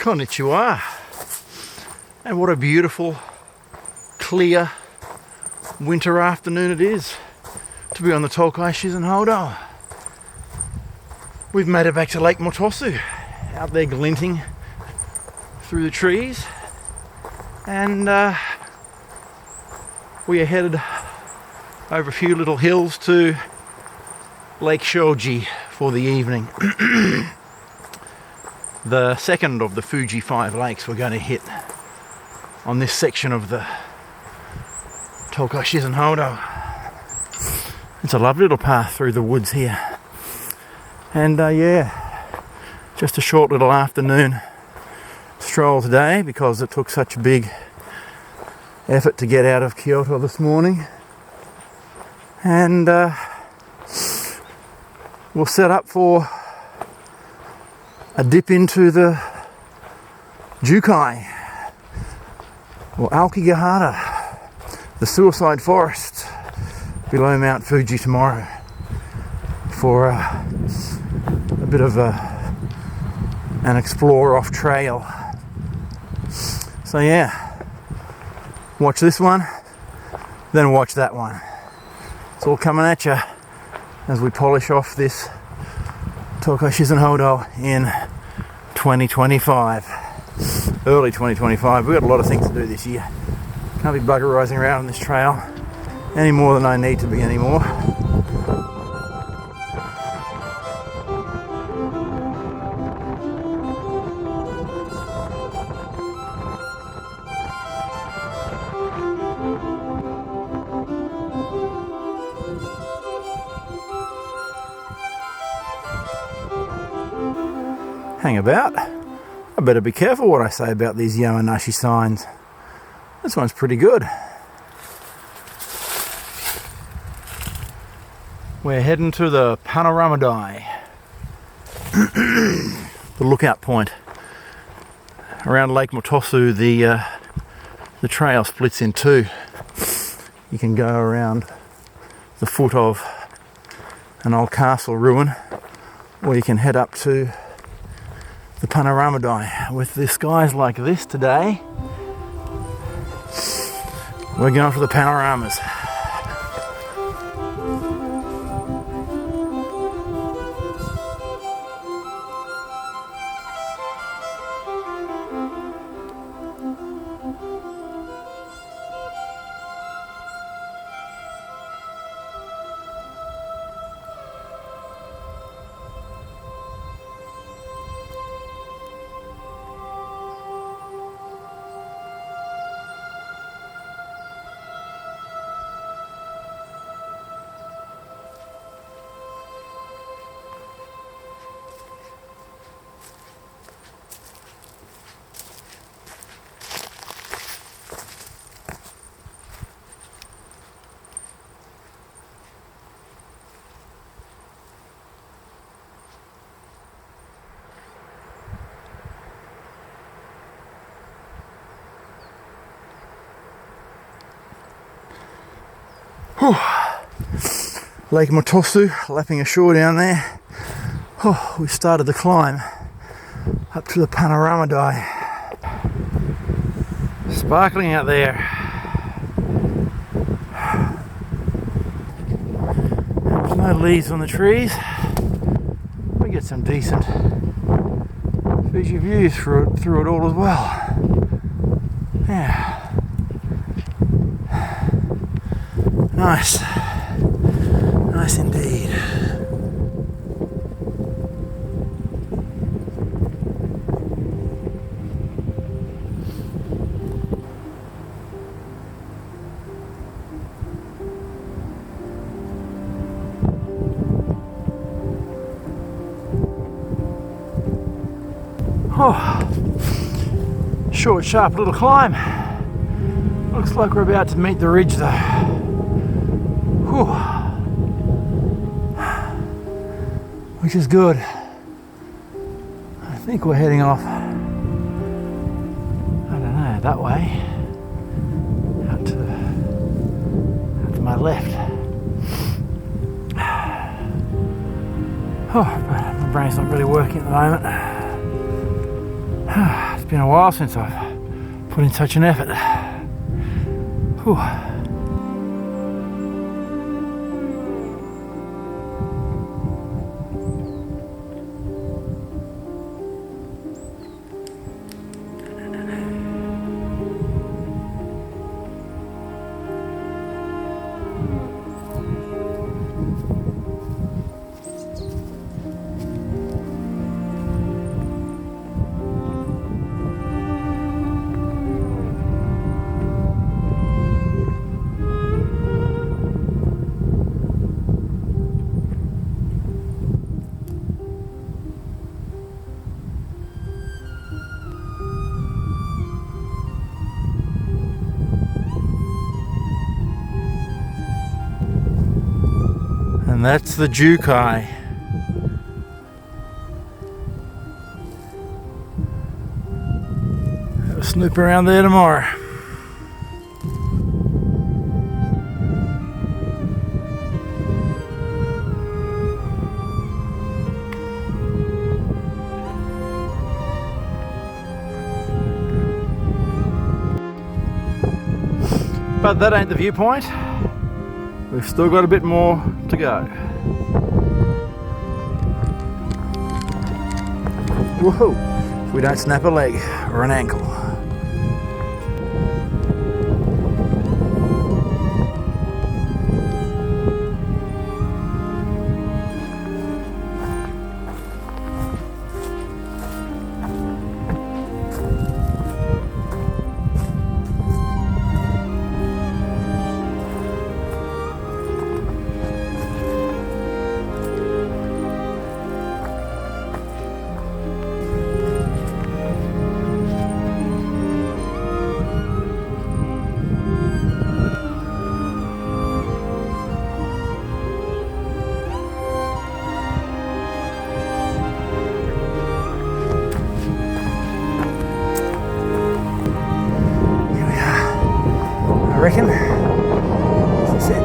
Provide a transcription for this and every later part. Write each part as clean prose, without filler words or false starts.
Konnichiwa. And what a beautiful, clear winter afternoon it is to be on the Tokai Shizen Hodo. We've made it back to Lake Motosu, out there glinting through the trees, and we are headed over a few little hills to Lake Shoji for the evening. The second of the Fuji 5 lakes we're going to hit on this section of the Tokai Shizen Hodo. It's a lovely little path through the woods here. And yeah, just a short little afternoon stroll today because it took such a big effort to get out of Kyoto this morning. And we'll set up for a dip into the Tokai, or Aokigahara, the suicide forest below Mount Fuji tomorrow, for a bit of an explore off trail. So yeah, watch this one, then watch that one. It's all coming at you as we polish off this Tokai Shizen Hodo in 2025, early 2025. We've got a lot of things to do this year. Can't be buggerising around on this trail any more than I need to be anymore. Hang about. I better be careful what I say about these Yamanashi signs. This one's pretty good. We're heading to the Panorama Dai, the lookout point. Around Lake Motosu, the trail splits in two. You can go around the foot of an old castle ruin, or you can head up to the Panorama Dai. With the skies like this today, we're going for the panoramas. Lake Motosu, lapping ashore down there. Oh, we started the climb up to the Panorama Dai. Sparkling out there. There's no leaves on the trees. We get some decent Fuji views through it all as well. Yeah. Nice. Nice indeed. Oh, short, sharp little climb. Looks like we're about to meet the ridge though. Whew. Which is good. I think we're heading off, I don't know, that way, out to my left. Oh, my brain's not really working at the moment. It's been a while since I've put in such an effort. Whew. And that's the Tokai. I'll snoop around there tomorrow. But that ain't the viewpoint. We've still got a bit more to go. Whoa! If we don't snap a leg or an ankle. I reckon. That's it.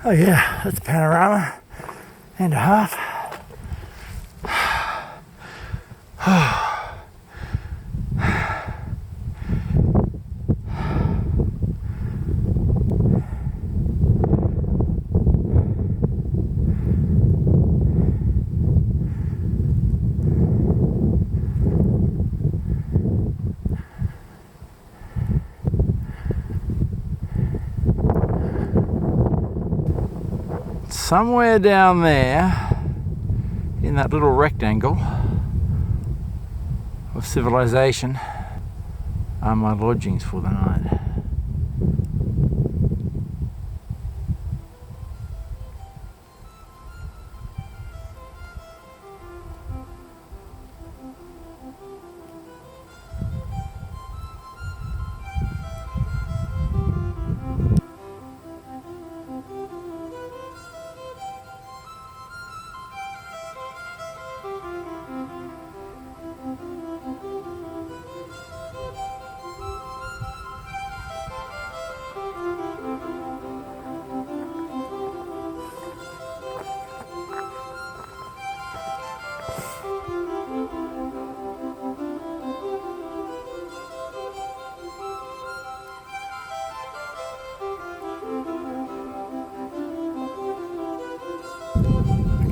Oh yeah, that's a panorama and a half. Somewhere down there in that little rectangle of civilization are my lodgings for the night.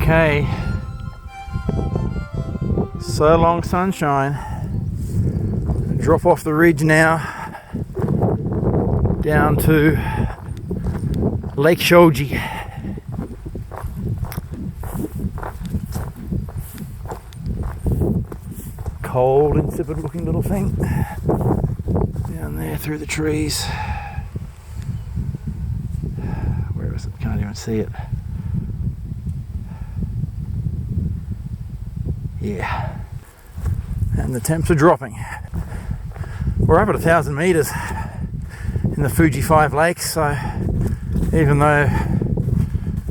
Okay, so long sunshine. Drop off the ridge now down to Lake Shoji. Cold, insipid looking little thing down there through the trees. Where is it? Can't even see it. Yeah, and the temps are dropping. We're up at 1,000 meters in the Fuji 5 lakes, so even though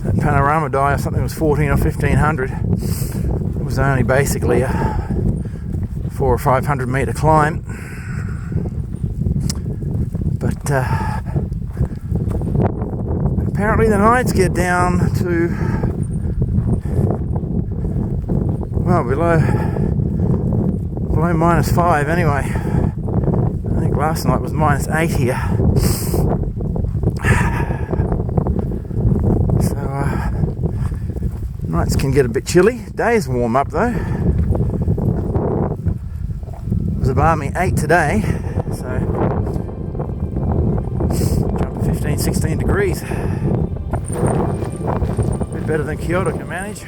that panorama die or something was 14 or 1500. It was only basically a 400 or 500 metre climb. But apparently the nights get down to, well, below -5 anyway. I think last night was -8 here. So nights can get a bit chilly. Days warm up though. It was a balmy 8 today, so jump to 15, 16 degrees. A bit better than Kyoto can manage.